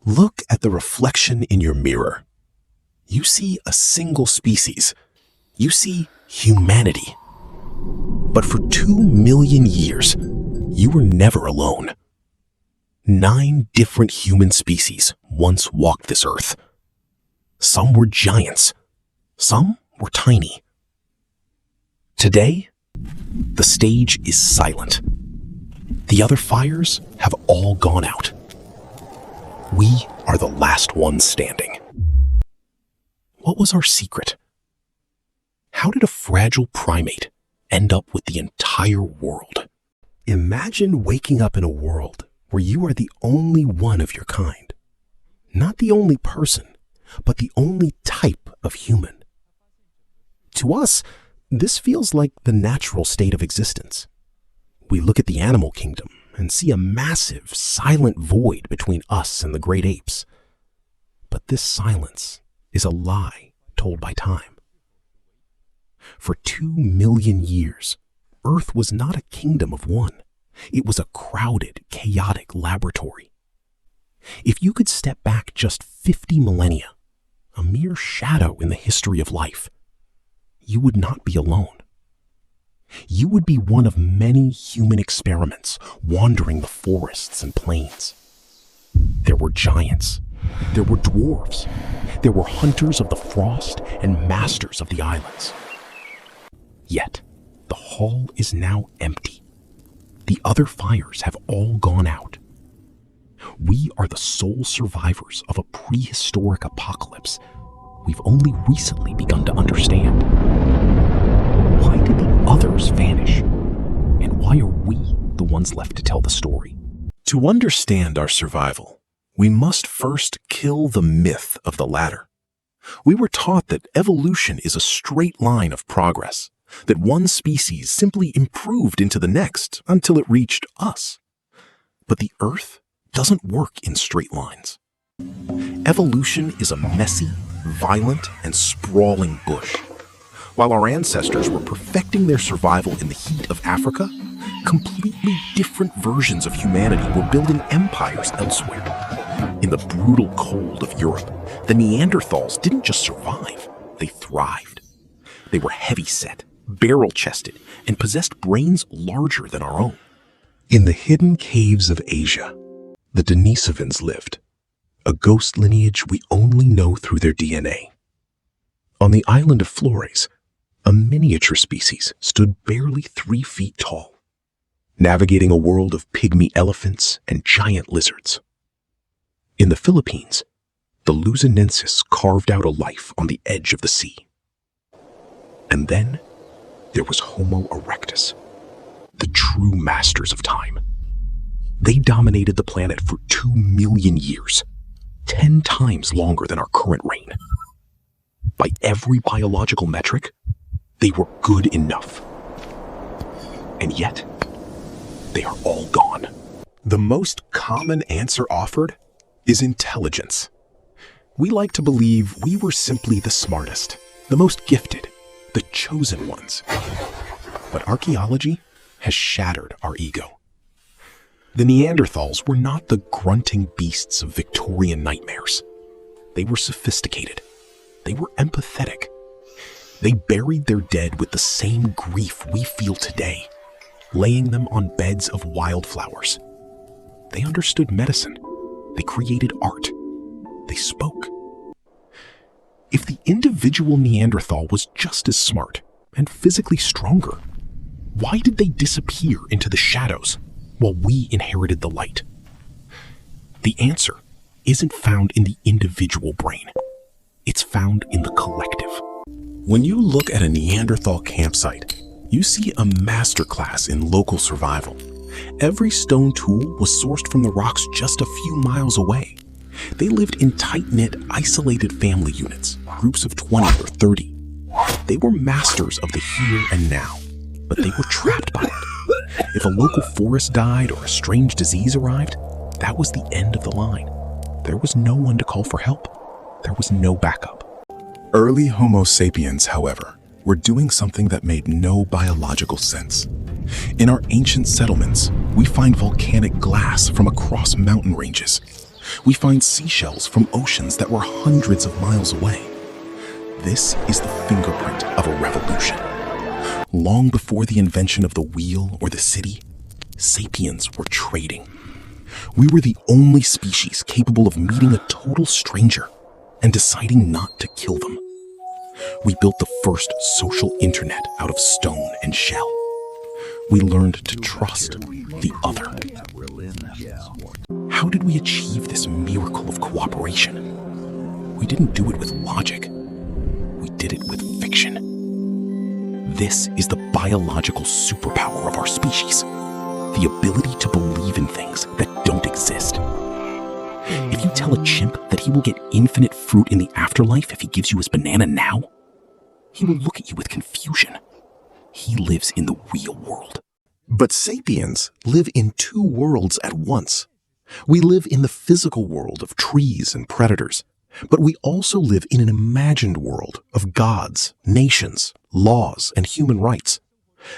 Look at the reflection in your mirror. You see a single species. You see humanity. But for 2 million years, you were never alone. 9 different human species once walked this earth. Some were giants. Some were tiny. Today, the stage is silent. The other fires have all gone out. We are the last ones standing. What was our secret? How did a fragile primate end up with the entire world? Imagine waking up in a world where you are the only one of your kind. Not the only person, but the only type of human. To us, this feels like the natural state of existence. We look at the animal kingdom and see a massive, silent void between us and the great apes. But this silence is a lie told by time. For 2 million years, Earth was not a kingdom of one. It was a crowded, chaotic laboratory. If you could step back just 50 millennia, a mere shadow in the history of life, you would not be alone. You would be one of many human experiments wandering the forests and plains. There were giants. There were dwarves. There were hunters of the frost and masters of the islands. Yet, the hall is now empty. The other fires have all gone out. We are the sole survivors of a prehistoric apocalypse we've only recently begun to understand. Why did the others vanish? And why are we the ones left to tell the story? To understand our survival, we must first kill the myth of the latter. We were taught that evolution is a straight line of progress, that one species simply improved into the next until it reached us. But the Earth doesn't work in straight lines. Evolution is a messy, violent, and sprawling bush. While our ancestors were perfecting their survival in the heat of Africa, completely different versions of humanity were building empires elsewhere. In the brutal cold of Europe, the Neanderthals didn't just survive, they thrived. They were heavy-set, barrel-chested, and possessed brains larger than our own. In the hidden caves of Asia, the Denisovans lived, a ghost lineage we only know through their DNA. On the island of Flores, a miniature species stood barely 3 feet tall, navigating a world of pygmy elephants and giant lizards. In the Philippines, the Luzonensis carved out a life on the edge of the sea. And then there was Homo erectus, the true masters of time. They dominated the planet for 2 million years, 10 times longer than our current reign. By every biological metric, they were good enough. And yet, they are all gone. The most common answer offered is intelligence. We like to believe we were simply the smartest, the most gifted, the chosen ones. But archaeology has shattered our ego. The Neanderthals were not the grunting beasts of Victorian nightmares. They were sophisticated. They were empathetic. They buried their dead with the same grief we feel today, laying them on beds of wildflowers. They understood medicine. They created art. They spoke. If the individual Neanderthal was just as smart and physically stronger, why did they disappear into the shadows while we inherited the light? The answer isn't found in the individual brain. It's found in the collective. When you look at a Neanderthal campsite, you see a masterclass in local survival. Every stone tool was sourced from the rocks just a few miles away. They lived in tight-knit, isolated family units, groups of 20 or 30. They were masters of the here and now, but they were trapped by it. If a local forest died or a strange disease arrived, that was the end of the line. There was no one to call for help. There was no backup. Early Homo sapiens, however, were doing something that made no biological sense. In our ancient settlements, we find volcanic glass from across mountain ranges. We find seashells from oceans that were hundreds of miles away. This is the fingerprint of a revolution. Long before the invention of the wheel or the city, sapiens were trading. We were the only species capable of meeting a total stranger and deciding not to kill them. We built the first social internet out of stone and shell. We learned to trust the other. How did we achieve this miracle of cooperation? We didn't do it with logic. We did it with fiction. This is the biological superpower of our species, the ability to believe in things that don't exist. If you tell a chimp that he will get infinite fruit in the afterlife if he gives you his banana now, he will look at you with confusion. He lives in the real world. But sapiens live in two worlds at once. We live in the physical world of trees and predators, but we also live in an imagined world of gods, nations, laws, and human rights.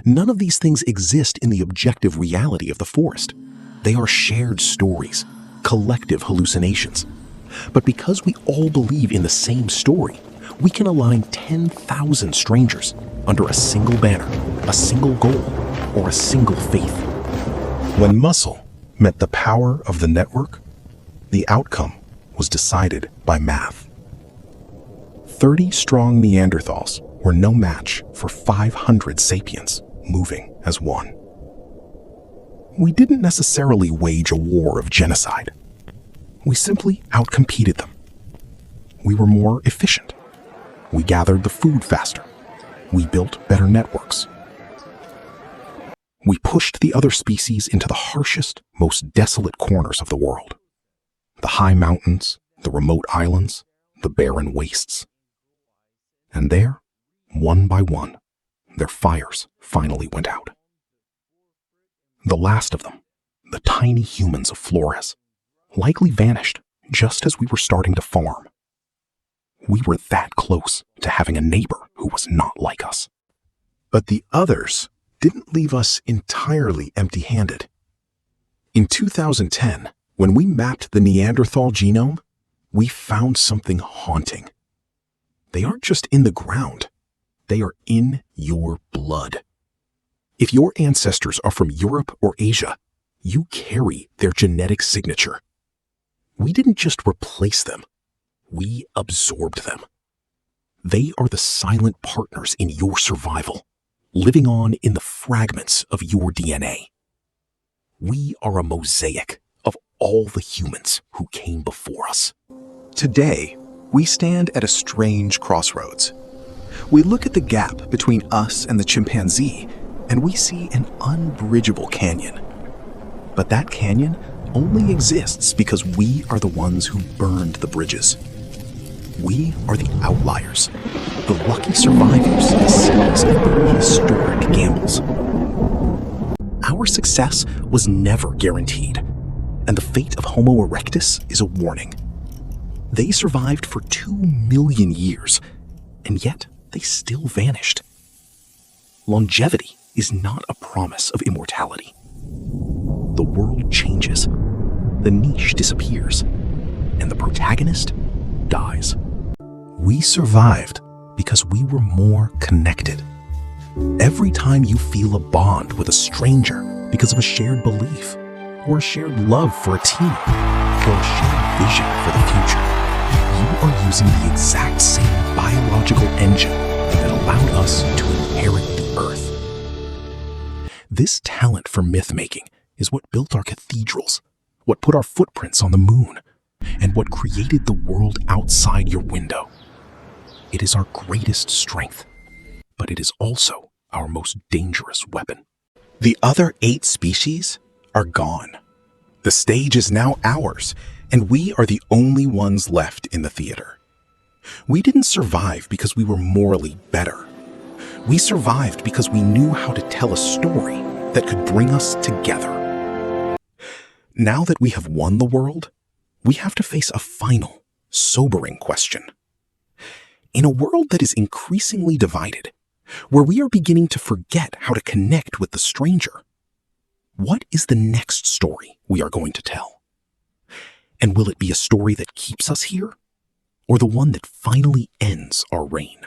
None of these things exist in the objective reality of the forest. They are shared stories, collective hallucinations. But because we all believe in the same story, we can align 10,000 strangers under a single banner, a single goal, or a single faith. When muscle met the power of the network, the outcome was decided by math. 30 strong Neanderthals were no match for 500 sapiens moving as one. We didn't necessarily wage a war of genocide. We simply outcompeted them. We were more efficient. We gathered the food faster. We built better networks. We pushed the other species into the harshest, most desolate corners of the world. The high mountains, the remote islands, the barren wastes. And there, one by one, their fires finally went out. The last of them, the tiny humans of Flores, likely vanished just as we were starting to farm. We were that close to having a neighbor who was not like us. But the others didn't leave us entirely empty-handed. In 2010, when we mapped the Neanderthal genome, we found something haunting. They aren't just in the ground, they are in your blood. If your ancestors are from Europe or Asia, you carry their genetic signature. We didn't just replace them, we absorbed them. They are the silent partners in your survival, living on in the fragments of your DNA. We are a mosaic of all the humans who came before us. Today, we stand at a strange crossroads. We look at the gap between us and the chimpanzee, and we see an unbridgeable canyon. But that canyon only exists because we are the ones who burned the bridges. We are the outliers, the lucky survivors in a series of prehistoric gambles. Our success was never guaranteed, and the fate of Homo erectus is a warning. They survived for 2 million years, and yet they still vanished. Longevity is not a promise of immortality. The world changes, the niche disappears, and the protagonist dies. We survived because we were more connected. Every time you feel a bond with a stranger because of a shared belief, or a shared love for a team, or a shared vision for the future, you are using the exact same biological engine that allowed us to inherit the Earth. This talent for myth-making is what built our cathedrals, what put our footprints on the moon, and what created the world outside your window. It is our greatest strength, but it is also our most dangerous weapon. The other 8 species are gone. The stage is now ours, and we are the only ones left in the theater. We didn't survive because we were morally better. We survived because we knew how to tell a story that could bring us together. Now that we have won the world, we have to face a final, sobering question. In a world that is increasingly divided, where we are beginning to forget how to connect with the stranger, what is the next story we are going to tell? And will it be a story that keeps us here? Or the one that finally ends our reign?